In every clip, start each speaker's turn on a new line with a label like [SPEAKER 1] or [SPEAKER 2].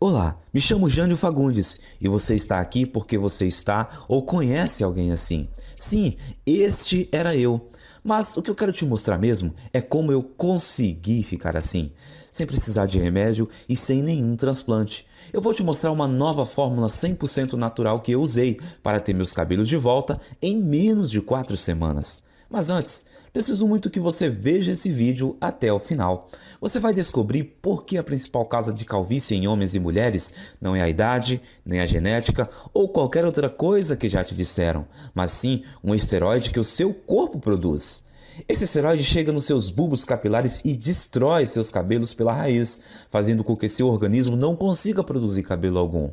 [SPEAKER 1] Olá, me chamo Jânio Fagundes e você está aqui porque você está ou conhece alguém assim. Sim, este era eu. Mas o que eu quero te mostrar mesmo é como eu consegui ficar assim, sem precisar de remédio e sem nenhum transplante. Eu vou te mostrar uma nova fórmula 100% natural que eu usei para ter meus cabelos de volta em menos de 4 semanas. Mas antes, preciso muito que você veja esse vídeo até o final. Você vai descobrir por que a principal causa de calvície em homens e mulheres não é a idade, nem a genética ou qualquer outra coisa que já te disseram, mas sim um esteroide que o seu corpo produz. Esse esteroide chega nos seus bulbos capilares e destrói seus cabelos pela raiz, fazendo com que seu organismo não consiga produzir cabelo algum.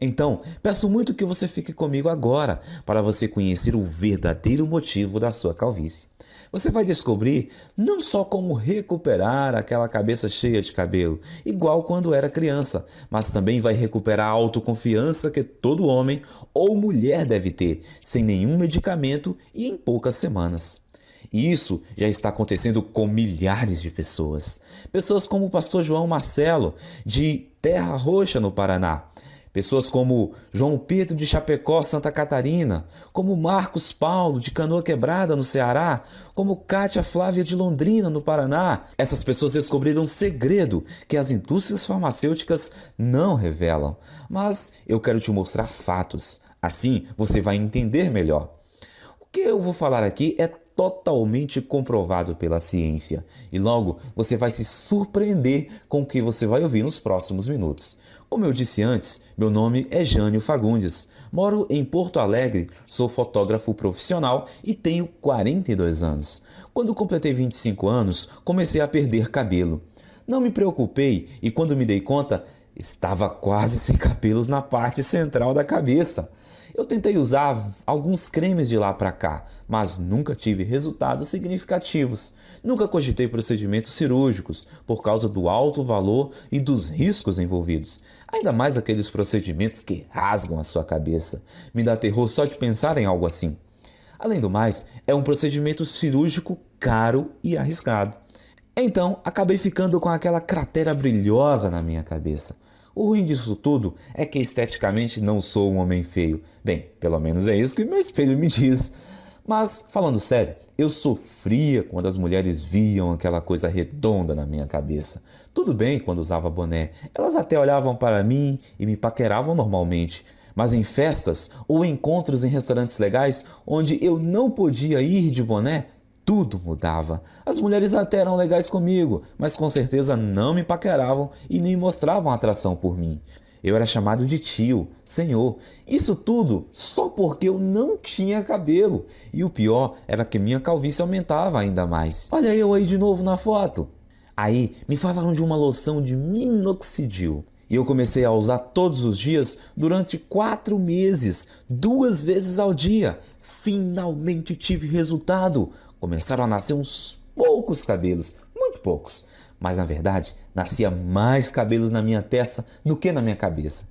[SPEAKER 1] Então, peço muito que você fique comigo agora para você conhecer o verdadeiro motivo da sua calvície. Você vai descobrir não só como recuperar aquela cabeça cheia de cabelo, igual quando era criança, mas também vai recuperar a autoconfiança que todo homem ou mulher deve ter, sem nenhum medicamento e em poucas semanas. E isso já está acontecendo com milhares de pessoas. Pessoas como o pastor João Marcelo, de Terra Roxa, no Paraná. Pessoas como João Pedro de Chapecó, Santa Catarina, como Marcos Paulo de Canoa Quebrada, no Ceará, como Kátia Flávia de Londrina, no Paraná. Essas pessoas descobriram um segredo que as indústrias farmacêuticas não revelam. Mas eu quero te mostrar fatos. Assim você vai entender melhor. O que eu vou falar aqui é totalmente comprovado pela ciência e logo você vai se surpreender com o que você vai ouvir nos próximos minutos. Como eu disse antes, meu nome é Jânio Fagundes, moro em Porto Alegre, sou fotógrafo profissional e tenho 42 anos. Quando completei 25 anos, comecei a perder cabelo. Não me preocupei e quando me dei conta, estava quase sem cabelos na parte central da cabeça. Eu tentei usar alguns cremes de lá para cá, mas nunca tive resultados significativos. Nunca cogitei procedimentos cirúrgicos por causa do alto valor e dos riscos envolvidos. Ainda mais aqueles procedimentos que rasgam a sua cabeça. Me dá terror só de pensar em algo assim. Além do mais, é um procedimento cirúrgico caro e arriscado. Então, acabei ficando com aquela cratera brilhosa na minha cabeça. O ruim disso tudo é que esteticamente não sou um homem feio. Bem, pelo menos é isso que meu espelho me diz. Mas, falando sério, eu sofria quando as mulheres viam aquela coisa redonda na minha cabeça. Tudo bem quando usava boné, elas até olhavam para mim e me paqueravam normalmente. Mas em festas ou encontros em restaurantes legais onde eu não podia ir de boné, tudo mudava. As mulheres até eram legais comigo, mas com certeza não me paqueravam e nem mostravam atração por mim. Eu era chamado de tio, senhor. Isso tudo só porque eu não tinha cabelo. E o pior era que minha calvície aumentava ainda mais. Olha eu aí de novo na foto. Aí me falaram de uma loção de minoxidil. E eu comecei a usar todos os dias durante 4 meses, 2 vezes ao dia. Finalmente tive resultado. Começaram a nascer uns poucos cabelos, muito poucos. Mas na verdade, nascia mais cabelos na minha testa do que na minha cabeça.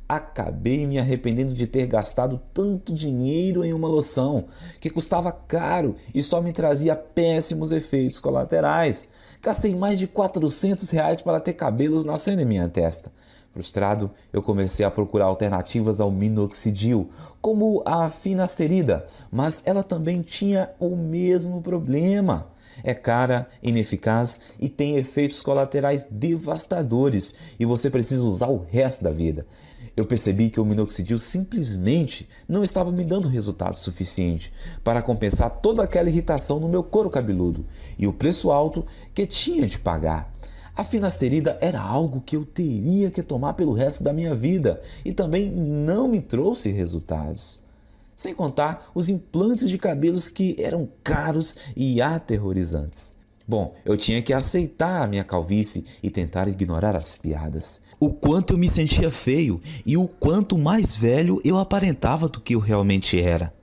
[SPEAKER 1] Acabei me arrependendo de ter gastado tanto dinheiro em uma loção, que custava caro e só me trazia péssimos efeitos colaterais. Gastei mais de R$ 400 para ter cabelos nascendo em minha testa. Frustrado, eu comecei a procurar alternativas ao minoxidil, como a finasterida, mas ela também tinha o mesmo problema. É cara, ineficaz e tem efeitos colaterais devastadores e você precisa usar o resto da vida. Eu percebi que o minoxidil simplesmente não estava me dando resultado suficiente para compensar toda aquela irritação no meu couro cabeludo e o preço alto que tinha de pagar. A finasterida era algo que eu teria que tomar pelo resto da minha vida e também não me trouxe resultados. Sem contar os implantes de cabelos que eram caros e aterrorizantes. Bom, eu tinha que aceitar a minha calvície e tentar ignorar as piadas. O quanto eu me sentia feio e o quanto mais velho eu aparentava do que eu realmente era.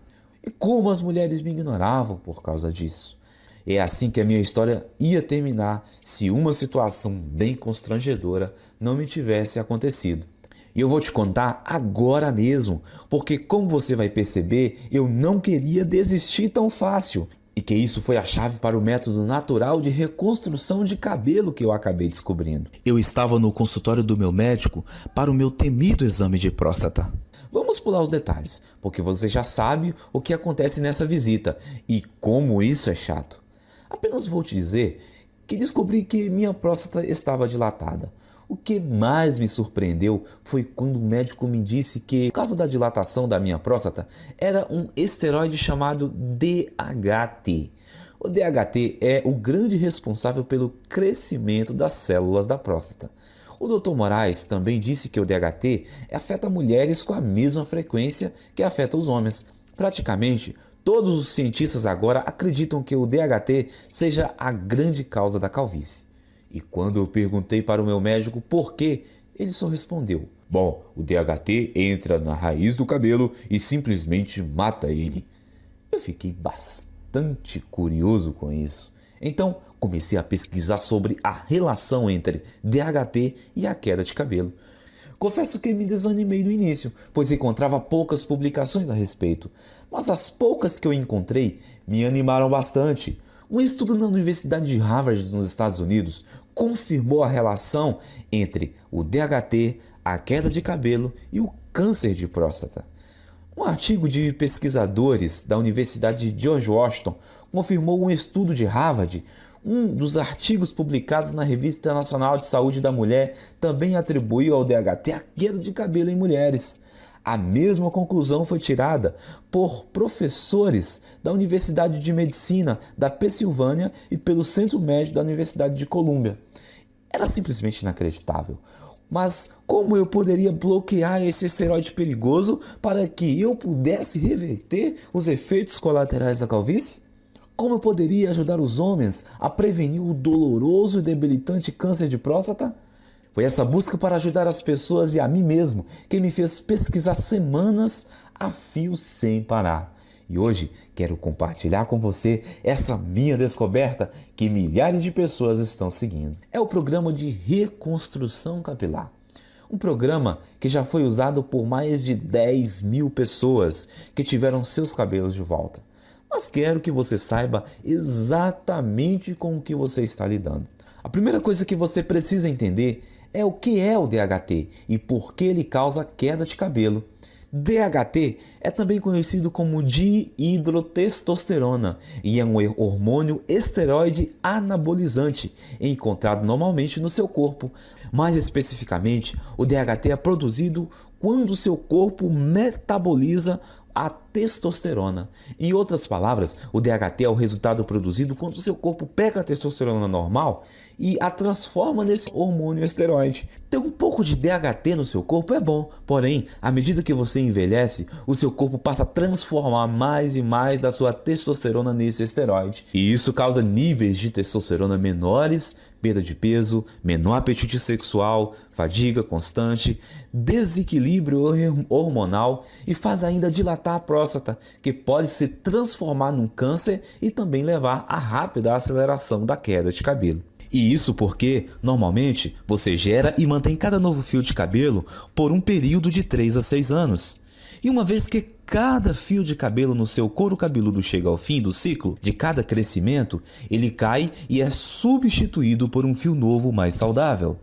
[SPEAKER 1] E como as mulheres me ignoravam por causa disso. É assim que a minha história ia terminar se uma situação bem constrangedora não me tivesse acontecido. E eu vou te contar agora mesmo, porque como você vai perceber, eu não queria desistir tão fácil. E que isso foi a chave para o método natural de reconstrução de cabelo que eu acabei descobrindo. Eu estava no consultório do meu médico para o meu temido exame de próstata. Vamos pular os detalhes, porque você já sabe o que acontece nessa visita e como isso é chato. Apenas vou te dizer que descobri que minha próstata estava dilatada. O que mais me surpreendeu foi quando o médico me disse que, por causa da dilatação da minha próstata, era um esteroide chamado DHT. O DHT é o grande responsável pelo crescimento das células da próstata. O Dr. Moraes também disse que o DHT afeta mulheres com a mesma frequência que afeta os homens. Praticamente, todos os cientistas agora acreditam que o DHT seja a grande causa da calvície. E quando eu perguntei para o meu médico por quê, ele só respondeu: bom, o DHT entra na raiz do cabelo e simplesmente mata ele. Eu fiquei bastante curioso com isso. Então comecei a pesquisar sobre a relação entre DHT e a queda de cabelo. Confesso que me desanimei no início, pois encontrava poucas publicações a respeito. Mas as poucas que eu encontrei me animaram bastante. Um estudo na Universidade de Harvard, nos Estados Unidos, confirmou a relação entre o DHT, a queda de cabelo e o câncer de próstata. Um artigo de pesquisadores da Universidade de George Washington confirmou um estudo de Harvard. Um dos artigos publicados na Revista Internacional de Saúde da Mulher também atribuiu ao DHT a queda de cabelo em mulheres. A mesma conclusão foi tirada por professores da Universidade de Medicina da Pensilvânia e pelo Centro Médico da Universidade de Colômbia. Era simplesmente inacreditável. Mas como eu poderia bloquear esse esteroide perigoso para que eu pudesse reverter os efeitos colaterais da calvície? Como eu poderia ajudar os homens a prevenir o doloroso e debilitante câncer de próstata? Foi essa busca para ajudar as pessoas e a mim mesmo que me fez pesquisar semanas a fio sem parar. E hoje quero compartilhar com você essa minha descoberta que milhares de pessoas estão seguindo. É o programa de reconstrução capilar. Um programa que já foi usado por mais de 10 mil pessoas que tiveram seus cabelos de volta. Mas quero que você saiba exatamente com o que você está lidando. A primeira coisa que você precisa entender é o que é o DHT e por que ele causa queda de cabelo. DHT é também conhecido como dihidrotestosterona e é um hormônio esteroide anabolizante encontrado normalmente no seu corpo. Mais especificamente, o DHT é produzido quando o seu corpo metaboliza a testosterona. Em outras palavras, o DHT é o resultado produzido quando o seu corpo pega a testosterona normal e a transforma nesse hormônio esteroide. Ter um pouco de DHT no seu corpo é bom, porém, à medida que você envelhece, o seu corpo passa a transformar mais e mais da sua testosterona nesse esteroide. E isso causa níveis de testosterona menores, perda de peso, menor apetite sexual, fadiga constante, desequilíbrio hormonal e faz ainda dilatar a próstata, que pode se transformar num câncer e também levar a rápida aceleração da queda de cabelo. E isso porque, normalmente, você gera e mantém cada novo fio de cabelo por um período de 3 a 6 anos. E uma vez que cada fio de cabelo no seu couro cabeludo chega ao fim do ciclo de cada crescimento, ele cai e é substituído por um fio novo mais saudável.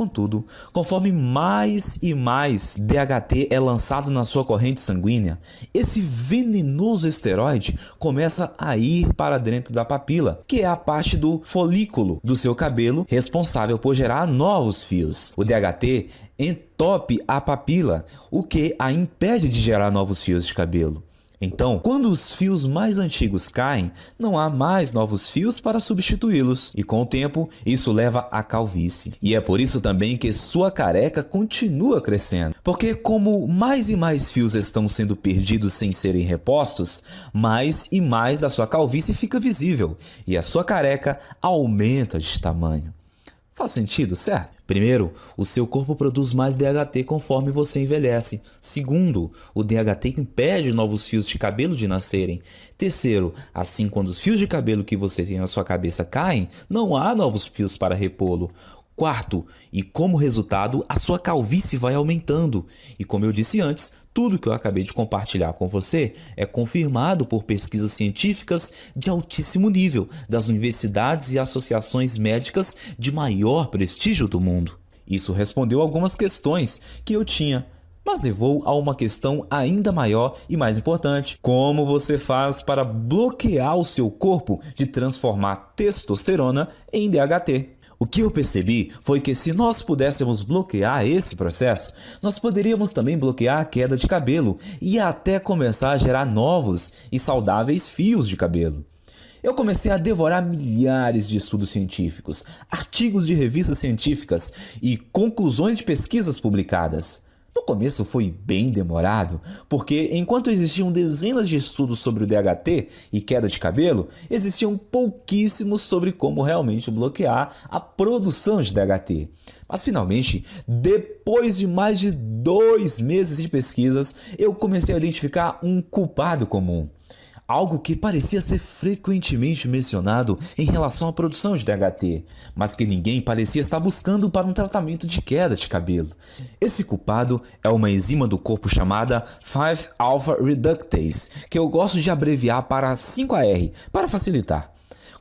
[SPEAKER 1] Contudo, conforme mais e mais DHT é lançado na sua corrente sanguínea, esse venenoso esteroide começa a ir para dentro da papila, que é a parte do folículo do seu cabelo responsável por gerar novos fios. O DHT entope a papila, o que a impede de gerar novos fios de cabelo. Então, quando os fios mais antigos caem, não há mais novos fios para substituí-los. E com o tempo, isso leva à calvície. E é por isso também que sua careca continua crescendo. Porque como mais e mais fios estão sendo perdidos sem serem repostos, mais e mais da sua calvície fica visível. E a sua careca aumenta de tamanho. Faz sentido, certo? Primeiro, o seu corpo produz mais DHT conforme você envelhece. Segundo, o DHT impede novos fios de cabelo de nascerem. Terceiro, assim quando os fios de cabelo que você tem na sua cabeça caem, não há novos fios para repô-lo. quarto e, como resultado, a sua calvície vai aumentando. E como eu disse antes, tudo que eu acabei de compartilhar com você é confirmado por pesquisas científicas de altíssimo nível das universidades e associações médicas de maior prestígio do mundo. Isso respondeu algumas questões que eu tinha, mas levou a uma questão ainda maior e mais importante. Como você faz para bloquear o seu corpo de transformar testosterona em DHT? O que eu percebi foi que se nós pudéssemos bloquear esse processo, nós poderíamos também bloquear a queda de cabelo e até começar a gerar novos e saudáveis fios de cabelo. Eu comecei a devorar milhares de estudos científicos, artigos de revistas científicas e conclusões de pesquisas publicadas. No começo foi bem demorado, porque enquanto existiam dezenas de estudos sobre o DHT e queda de cabelo, existiam pouquíssimos sobre como realmente bloquear a produção de DHT. Mas finalmente, depois de mais de 2 meses de pesquisas, eu comecei a identificar um culpado comum. Algo que parecia ser frequentemente mencionado em relação à produção de DHT, mas que ninguém parecia estar buscando para um tratamento de queda de cabelo. Esse culpado é uma enzima do corpo chamada 5-alpha reductase, que eu gosto de abreviar para 5AR, para facilitar.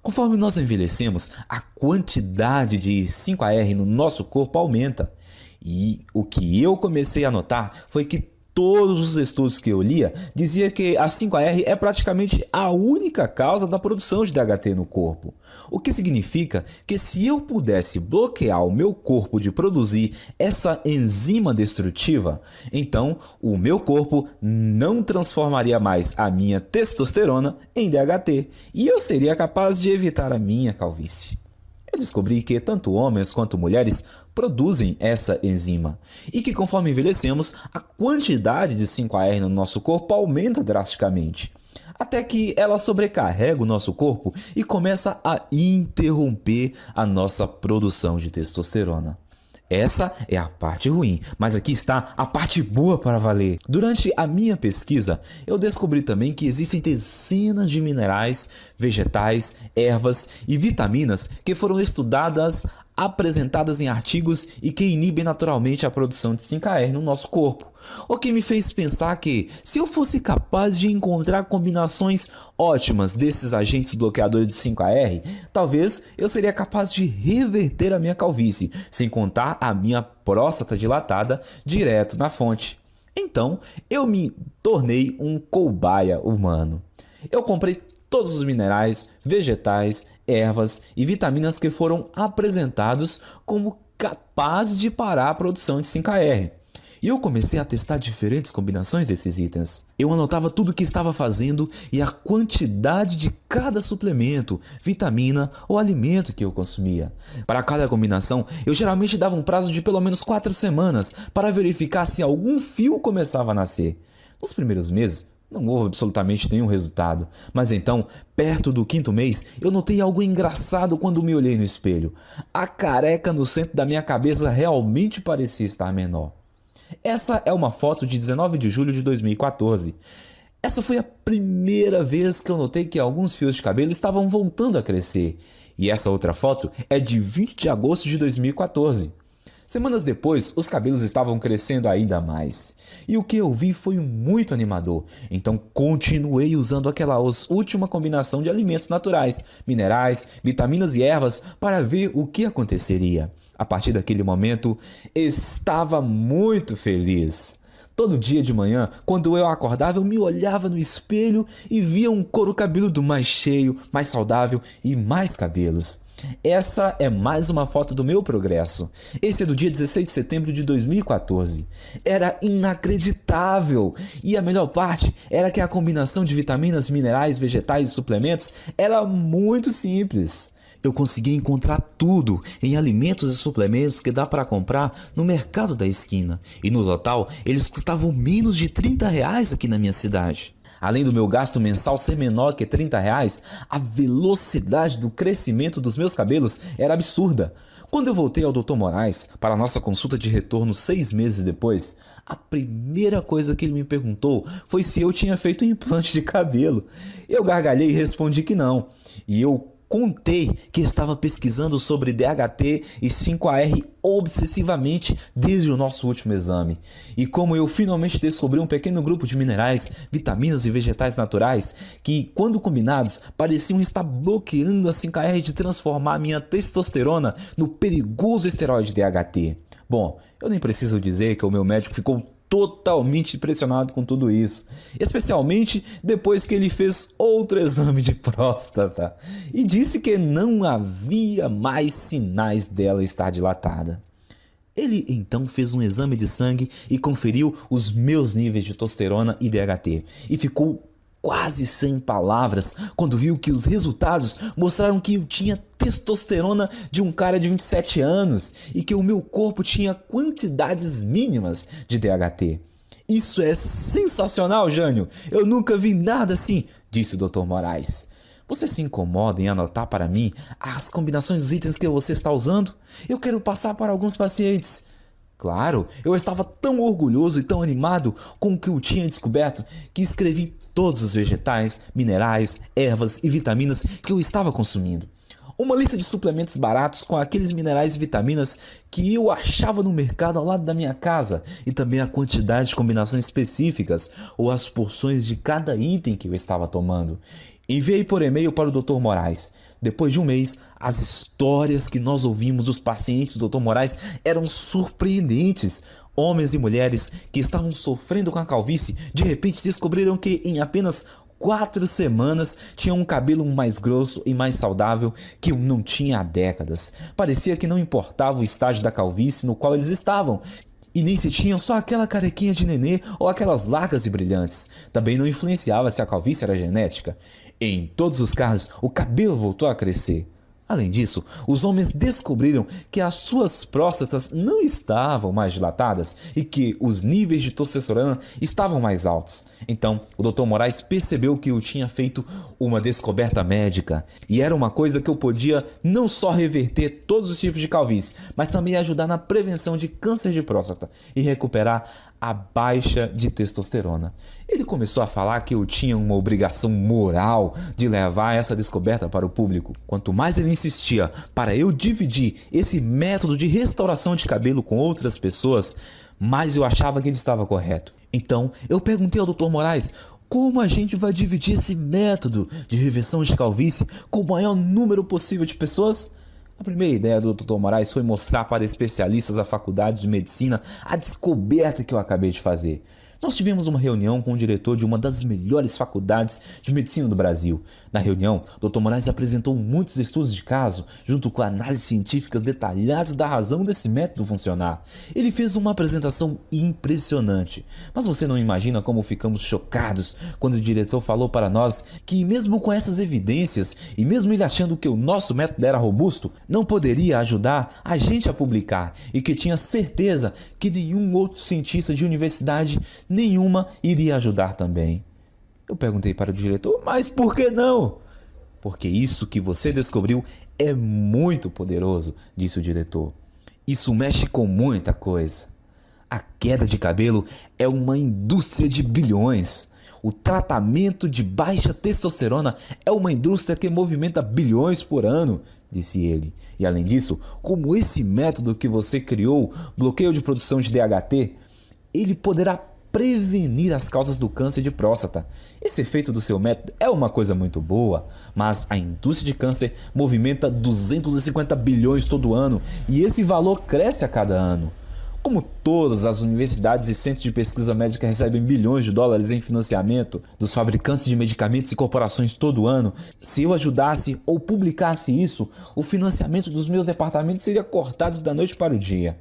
[SPEAKER 1] Conforme nós envelhecemos, a quantidade de 5AR no nosso corpo aumenta. E o que eu comecei a notar foi que todos os estudos que eu lia diziam que a 5AR é praticamente a única causa da produção de DHT no corpo. O que significa que se eu pudesse bloquear o meu corpo de produzir essa enzima destrutiva, então o meu corpo não transformaria mais a minha testosterona em DHT e eu seria capaz de evitar a minha calvície. Eu descobri que tanto homens quanto mulheres produzem essa enzima e que conforme envelhecemos, a quantidade de 5AR no nosso corpo aumenta drasticamente, até que ela sobrecarrega o nosso corpo e começa a interromper a nossa produção de testosterona. Essa é a parte ruim, mas aqui está a parte boa para valer. Durante a minha pesquisa, eu descobri também que existem dezenas de minerais, vegetais, ervas e vitaminas que foram estudadas, apresentadas em artigos e que inibem naturalmente a produção de 5AR no nosso corpo. O que me fez pensar que, se eu fosse capaz de encontrar combinações ótimas desses agentes bloqueadores de 5AR, talvez eu seria capaz de reverter a minha calvície, sem contar a minha próstata dilatada direto na fonte. Então, eu me tornei um cobaia humano. Eu comprei todos os minerais, vegetais, ervas e vitaminas que foram apresentados como capazes de parar a produção de 5AR. E eu comecei a testar diferentes combinações desses itens. Eu anotava tudo o que estava fazendo e a quantidade de cada suplemento, vitamina ou alimento que eu consumia. Para cada combinação, eu geralmente dava um prazo de pelo menos 4 semanas para verificar se algum fio começava a nascer. Nos primeiros meses, não houve absolutamente nenhum resultado, mas então, perto do 5º mês, eu notei algo engraçado quando me olhei no espelho. A careca no centro da minha cabeça realmente parecia estar menor. Essa é uma foto de 19 de julho de 2014. Essa foi a primeira vez que eu notei que alguns fios de cabelo estavam voltando a crescer. E essa outra foto é de 20 de agosto de 2014. Semanas depois, os cabelos estavam crescendo ainda mais. E o que eu vi foi muito animador. Então continuei usando aquela última combinação de alimentos naturais, minerais, vitaminas e ervas para ver o que aconteceria. A partir daquele momento, estava muito feliz. Todo dia de manhã, quando eu acordava, eu me olhava no espelho e via um couro cabeludo mais cheio, mais saudável e mais cabelos. Essa é mais uma foto do meu progresso. Esse é do dia 16 de setembro de 2014. Era inacreditável. E a melhor parte era que a combinação de vitaminas, minerais, vegetais e suplementos era muito simples. Eu consegui encontrar tudo em alimentos e suplementos que dá para comprar no mercado da esquina. E no total, eles custavam menos de R$30 aqui na minha cidade. Além do meu gasto mensal ser menor que R$30, a velocidade do crescimento dos meus cabelos era absurda. Quando eu voltei ao Dr. Moraes para a nossa consulta de retorno 6 meses depois, a primeira coisa que ele me perguntou foi se eu tinha feito um implante de cabelo. Eu gargalhei e respondi que não. E eu contei que estava pesquisando sobre DHT e 5AR obsessivamente desde o nosso último exame. E como eu finalmente descobri um pequeno grupo de minerais, vitaminas e vegetais naturais que, quando combinados, pareciam estar bloqueando a 5AR de transformar minha testosterona no perigoso esteroide DHT. Bom, eu nem preciso dizer que o meu médico ficou totalmente impressionado com tudo isso, especialmente depois que ele fez outro exame de próstata e disse que não havia mais sinais dela estar dilatada. Ele então fez um exame de sangue e conferiu os meus níveis de testosterona e DHT e ficou quase sem palavras quando viu que os resultados mostraram que eu tinha testosterona de um cara de 27 anos e que o meu corpo tinha quantidades mínimas de DHT. Isso é sensacional, Jânio! Eu nunca vi nada assim, disse o Dr. Moraes. Você se incomoda em anotar para mim as combinações dos itens que você está usando? Eu quero passar para alguns pacientes. Claro, eu estava tão orgulhoso e tão animado com o que eu tinha descoberto que escrevi todos os vegetais, minerais, ervas e vitaminas que eu estava consumindo. Uma lista de suplementos baratos com aqueles minerais e vitaminas que eu achava no mercado ao lado da minha casa e também a quantidade de combinações específicas ou as porções de cada item que eu estava tomando. Enviei por e-mail para o Dr. Moraes. Depois de um mês, as histórias que nós ouvimos dos pacientes do Dr. Moraes eram surpreendentes. Homens e mulheres que estavam sofrendo com a calvície de repente descobriram que em apenas 4 semanas tinham um cabelo mais grosso e mais saudável que eu não tinha há décadas. Parecia que não importava o estágio da calvície no qual eles estavam. E nem se tinham só aquela carequinha de nenê ou aquelas largas e brilhantes. Também não influenciava se a calvície era genética. Em todos os casos, o cabelo voltou a crescer. Além disso, os homens descobriram que as suas próstatas não estavam mais dilatadas e que os níveis de testosterona estavam mais altos. Então, o Dr. Moraes percebeu que eu tinha feito uma descoberta médica e era uma coisa que eu podia não só reverter todos os tipos de calvície, mas também ajudar na prevenção de câncer de próstata e recuperar a baixa de testosterona. Ele começou a falar que eu tinha uma obrigação moral de levar essa descoberta para o público. Quanto mais ele insistia para eu dividir esse método de restauração de cabelo com outras pessoas, mais eu achava que ele estava correto. Então, eu perguntei ao Dr. Moraes como a gente vai dividir esse método de reversão de calvície com o maior número possível de pessoas? A primeira ideia do Dr. Moraes foi mostrar para especialistas da faculdade de medicina a descoberta que eu acabei de fazer. Nós tivemos uma reunião com o diretor de uma das melhores faculdades de medicina do Brasil. Na reunião, Dr. Moraes apresentou muitos estudos de caso, junto com análises científicas detalhadas da razão desse método funcionar. Ele fez uma apresentação impressionante, mas você não imagina como ficamos chocados quando o diretor falou para nós que mesmo com essas evidências, e mesmo ele achando que o nosso método era robusto, não poderia ajudar a gente a publicar e que tinha certeza que nenhum outro cientista de universidade nenhuma iria ajudar também. Eu perguntei para o diretor, mas por que não? Porque isso que você descobriu é muito poderoso, disse o diretor. Isso mexe com muita coisa. A queda de cabelo é uma indústria de bilhões. O tratamento de baixa testosterona é uma indústria que movimenta bilhões por ano, disse ele. E além disso, como esse método que você criou, bloqueio de produção de DHT, ele poderá prevenir as causas do câncer de próstata. Esse efeito do seu método é uma coisa muito boa, mas a indústria de câncer movimenta 250 bilhões todo ano e esse valor cresce a cada ano. Como todas as universidades e centros de pesquisa médica recebem bilhões de dólares em financiamento dos fabricantes de medicamentos e corporações todo ano, se eu ajudasse ou publicasse isso, o financiamento dos meus departamentos seria cortado da noite para o dia.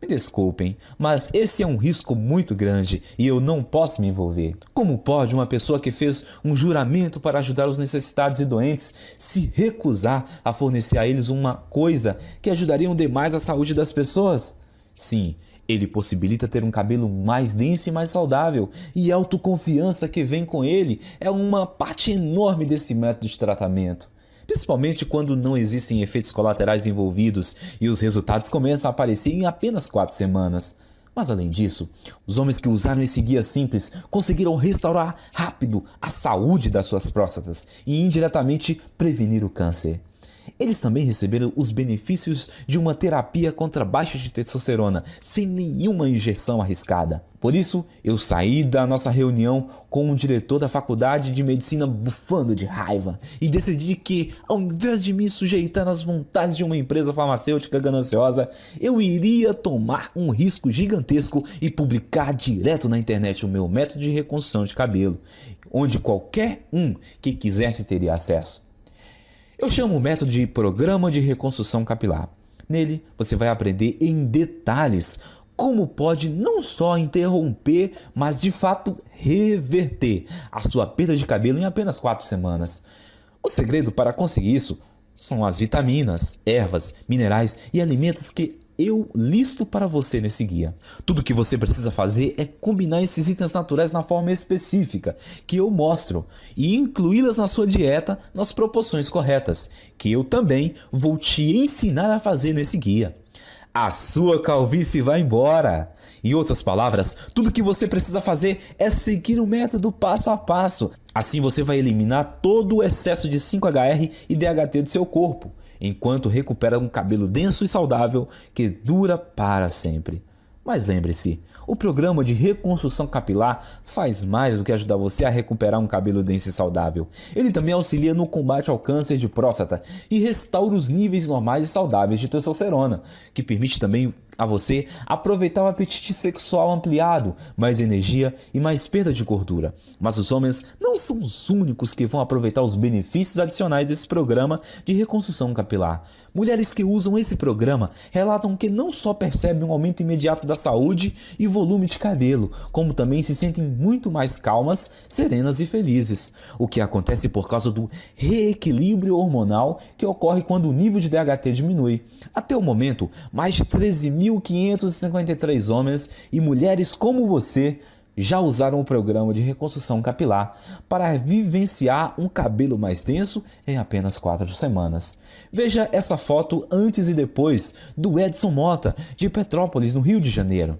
[SPEAKER 1] Me desculpem, mas esse é um risco muito grande e eu não posso me envolver. Como pode uma pessoa que fez um juramento para ajudar os necessitados e doentes se recusar a fornecer a eles uma coisa que ajudaria demais a saúde das pessoas? Sim, ele possibilita ter um cabelo mais denso e mais saudável, e a autoconfiança que vem com ele é uma parte enorme desse método de tratamento. Principalmente quando não existem efeitos colaterais envolvidos e os resultados começam a aparecer em apenas 4 semanas. Mas além disso, os homens que usaram esse guia simples conseguiram restaurar rápido a saúde das suas próstatas e indiretamente prevenir o câncer. Eles também receberam os benefícios de uma terapia contra baixa de testosterona, sem nenhuma injeção arriscada. Por isso, eu saí da nossa reunião com o diretor da faculdade de medicina bufando de raiva e decidi que, ao invés de me sujeitar às vontades de uma empresa farmacêutica gananciosa, eu iria tomar um risco gigantesco e publicar direto na internet o meu método de reconstrução de cabelo, onde qualquer um que quisesse teria acesso. Eu chamo o método de Programa de Reconstrução Capilar. Nele, você vai aprender em detalhes como pode não só interromper, mas de fato reverter a sua perda de cabelo em apenas 4 semanas. O segredo para conseguir isso são as vitaminas, ervas, minerais e alimentos que eu listo para você nesse guia. Tudo que você precisa fazer é combinar esses itens naturais na forma específica que eu mostro e incluí-las na sua dieta nas proporções corretas, que eu também vou te ensinar a fazer nesse guia. A sua calvície vai embora. Em outras palavras, tudo que você precisa fazer é seguir o método passo a passo. Assim você vai eliminar todo o excesso de 5-HR e DHT do seu corpo, enquanto recupera um cabelo denso e saudável que dura para sempre. Mas lembre-se, o programa de reconstrução capilar faz mais do que ajudar você a recuperar um cabelo denso e saudável. Ele também auxilia no combate ao câncer de próstata e restaura os níveis normais e saudáveis de testosterona, que permite também a você aproveitar o apetite sexual ampliado, mais energia e mais perda de gordura. Mas os homens não são os únicos que vão aproveitar os benefícios adicionais desse programa de reconstrução capilar. Mulheres que usam esse programa relatam que não só percebem um aumento imediato da saúde e volume de cabelo, como também se sentem muito mais calmas, serenas e felizes, o que acontece por causa do reequilíbrio hormonal que ocorre quando o nível de DHT diminui. Até o momento, mais de 13.553 homens e mulheres como você já usaram o programa de reconstrução capilar para vivenciar um cabelo mais denso em apenas 4 semanas. Veja essa foto antes e depois do Edson Mota, de Petrópolis, no Rio de Janeiro,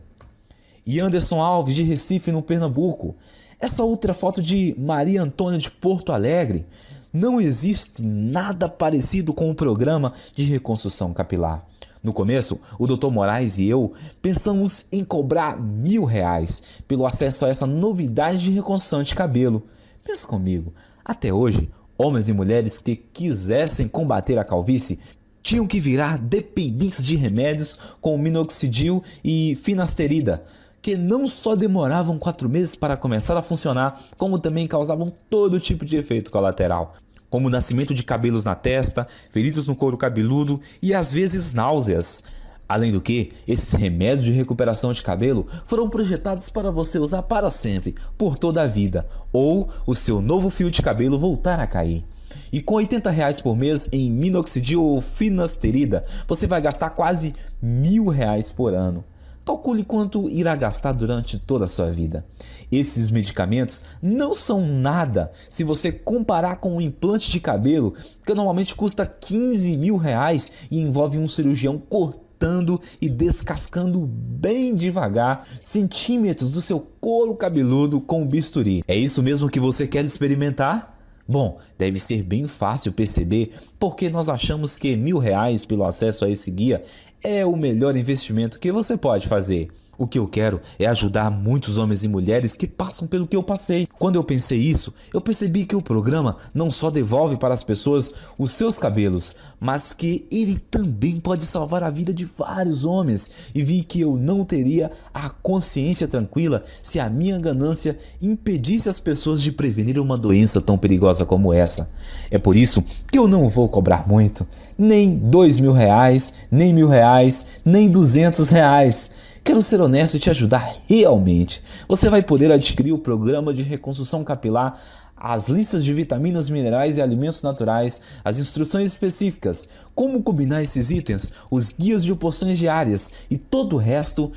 [SPEAKER 1] e Anderson Alves, de Recife, no Pernambuco. Essa outra foto de Maria Antônia, de Porto Alegre. Não existe nada parecido com o programa de reconstrução capilar. No começo, o Dr. Moraes e eu pensamos em cobrar R$1.000 pelo acesso a essa novidade de reconstrução de cabelo. Pensa comigo, até hoje, homens e mulheres que quisessem combater a calvície tinham que virar dependentes de remédios como minoxidil e finasterida, que não só demoravam 4 meses para começar a funcionar, como também causavam todo tipo de efeito colateral, como o nascimento de cabelos na testa, feridas no couro cabeludo e às vezes náuseas. Além do que, esses remédios de recuperação de cabelo foram projetados para você usar para sempre, por toda a vida, ou o seu novo fio de cabelo voltar a cair. E com R$80 por mês em minoxidil ou finasterida, você vai gastar quase R$1.000 por ano. Calcule quanto irá gastar durante toda a sua vida. Esses medicamentos não são nada se você comparar com um implante de cabelo, que normalmente custa R$15.000 e envolve um cirurgião cortando e descascando bem devagar centímetros do seu couro cabeludo com bisturi. É isso mesmo que você quer experimentar? Bom, deve ser bem fácil perceber porque nós achamos que R$1.000 pelo acesso a esse guia é o melhor investimento que você pode fazer. O que eu quero é ajudar muitos homens e mulheres que passam pelo que eu passei. Quando eu pensei isso, eu percebi que o programa não só devolve para as pessoas os seus cabelos, mas que ele também pode salvar a vida de vários homens. E vi que eu não teria a consciência tranquila se a minha ganância impedisse as pessoas de prevenir uma doença tão perigosa como essa. É por isso que eu não vou cobrar muito, nem R$2.000, nem R$1.000, nem R$200. Quero ser honesto e te ajudar realmente. Você vai poder adquirir o programa de reconstrução capilar, as listas de vitaminas, minerais e alimentos naturais, as instruções específicas, como combinar esses itens, os guias de porções diárias e todo o resto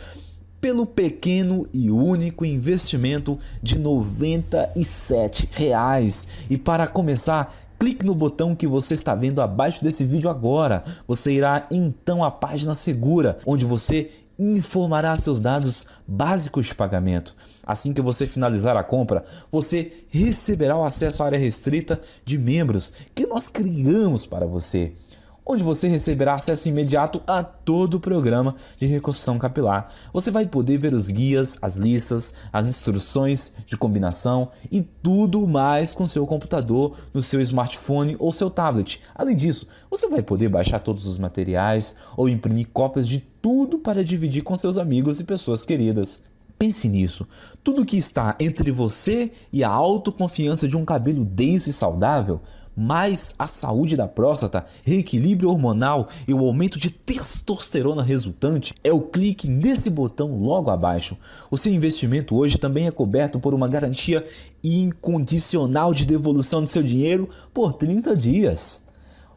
[SPEAKER 1] pelo pequeno e único investimento de R$97. E para começar, clique no botão que você está vendo abaixo desse vídeo agora. Você irá então à página segura, onde você informará seus dados básicos de pagamento. Assim que você finalizar a compra, você receberá o acesso à área restrita de membros que nós criamos para você. onde você receberá acesso imediato a todo o programa de reconstrução capilar. Você vai poder ver os guias, as listas, as instruções de combinação e tudo mais com seu computador, no seu smartphone ou seu tablet. Além disso, você vai poder baixar todos os materiais ou imprimir cópias de tudo para dividir com seus amigos e pessoas queridas. Pense nisso, tudo que está entre você e a autoconfiança de um cabelo denso e saudável, mais a saúde da próstata, reequilíbrio hormonal e o aumento de testosterona resultante, é o clique nesse botão logo abaixo. O seu investimento hoje também é coberto por uma garantia incondicional de devolução do seu dinheiro por 30 dias.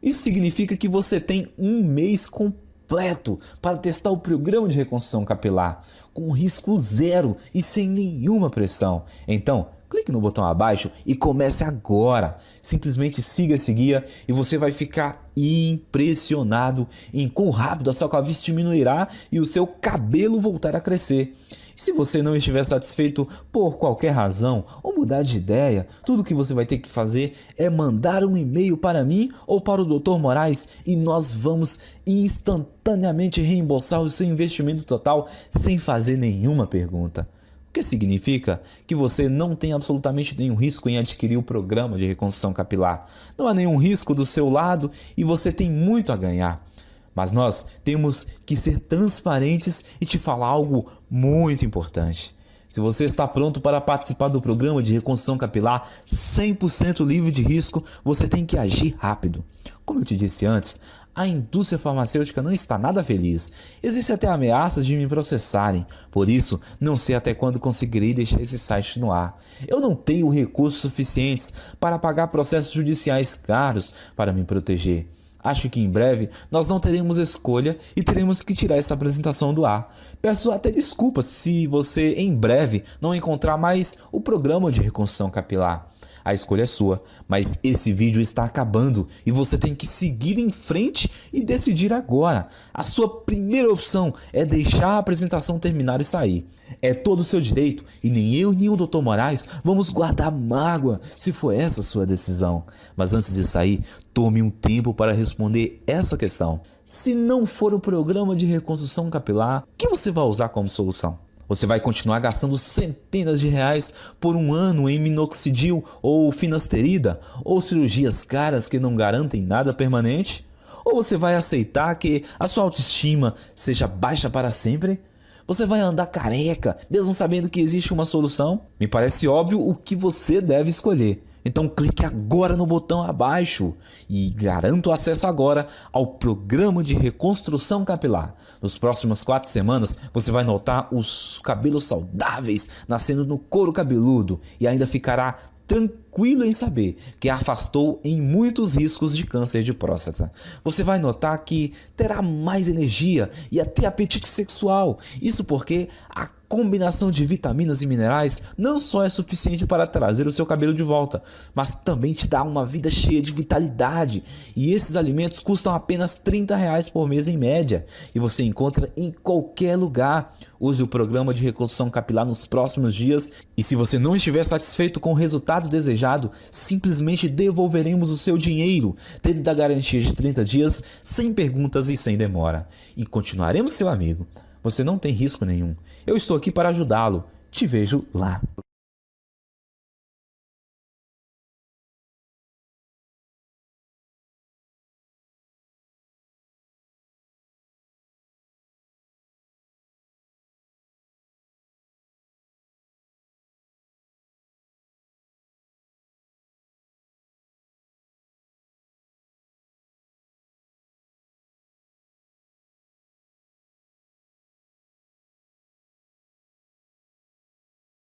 [SPEAKER 1] Isso significa que você tem um mês completo para testar o programa de reconstrução capilar, com risco zero e sem nenhuma pressão. Então, clique no botão abaixo e comece agora. Simplesmente siga esse guia e você vai ficar impressionado em quão rápido a sua calvície diminuirá e o seu cabelo voltar a crescer. E se você não estiver satisfeito por qualquer razão ou mudar de ideia, tudo que você vai ter que fazer é mandar um e-mail para mim ou para o Dr. Moraes e nós vamos instantaneamente reembolsar o seu investimento total sem fazer nenhuma pergunta. O que significa que você não tem absolutamente nenhum risco em adquirir o programa de reconstrução capilar. Não há nenhum risco do seu lado e você tem muito a ganhar. Mas nós temos que ser transparentes e te falar algo muito importante. Se você está pronto para participar do programa de reconstrução capilar 100% livre de risco, você tem que agir rápido. Como eu te disse antes, a indústria farmacêutica não está nada feliz. Existem até ameaças de me processarem. Por isso, não sei até quando conseguirei deixar esse site no ar. Eu não tenho recursos suficientes para pagar processos judiciais caros para me proteger. Acho que em breve nós não teremos escolha e teremos que tirar essa apresentação do ar. Peço até desculpas se você em breve não encontrar mais o programa de reconstrução capilar. A escolha é sua, mas esse vídeo está acabando e você tem que seguir em frente e decidir agora. A sua primeira opção é deixar a apresentação terminar e sair. É todo o seu direito e nem eu nem o Dr. Moraes vamos guardar mágoa se for essa a sua decisão. Mas antes de sair, tome um tempo para responder essa questão. Se não for o programa de reconstrução capilar, o que você vai usar como solução? Você vai continuar gastando centenas de reais por um ano em minoxidil ou finasterida ou cirurgias caras que não garantem nada permanente? Ou você vai aceitar que a sua autoestima seja baixa para sempre? Você vai andar careca, mesmo sabendo que existe uma solução? Me parece óbvio o que você deve escolher. Então clique agora no botão abaixo e garanta o acesso agora ao programa de reconstrução capilar. Nos próximos 4 semanas você vai notar os cabelos saudáveis nascendo no couro cabeludo e ainda ficará tranquilo em saber que afastou em muitos riscos de câncer de próstata. Você vai notar que terá mais energia e até apetite sexual. Isso porque a combinação de vitaminas e minerais não só é suficiente para trazer o seu cabelo de volta, mas também te dá uma vida cheia de vitalidade. E esses alimentos custam apenas R$30 por mês em média e você encontra em qualquer lugar. Use o programa de reconstrução capilar nos próximos dias e se você não estiver satisfeito com o resultado desejado, simplesmente devolveremos o seu dinheiro, tendo a garantia de 30 dias, sem perguntas e sem demora. E continuaremos seu amigo. Você não tem risco nenhum. Eu estou aqui para ajudá-lo. Te vejo lá.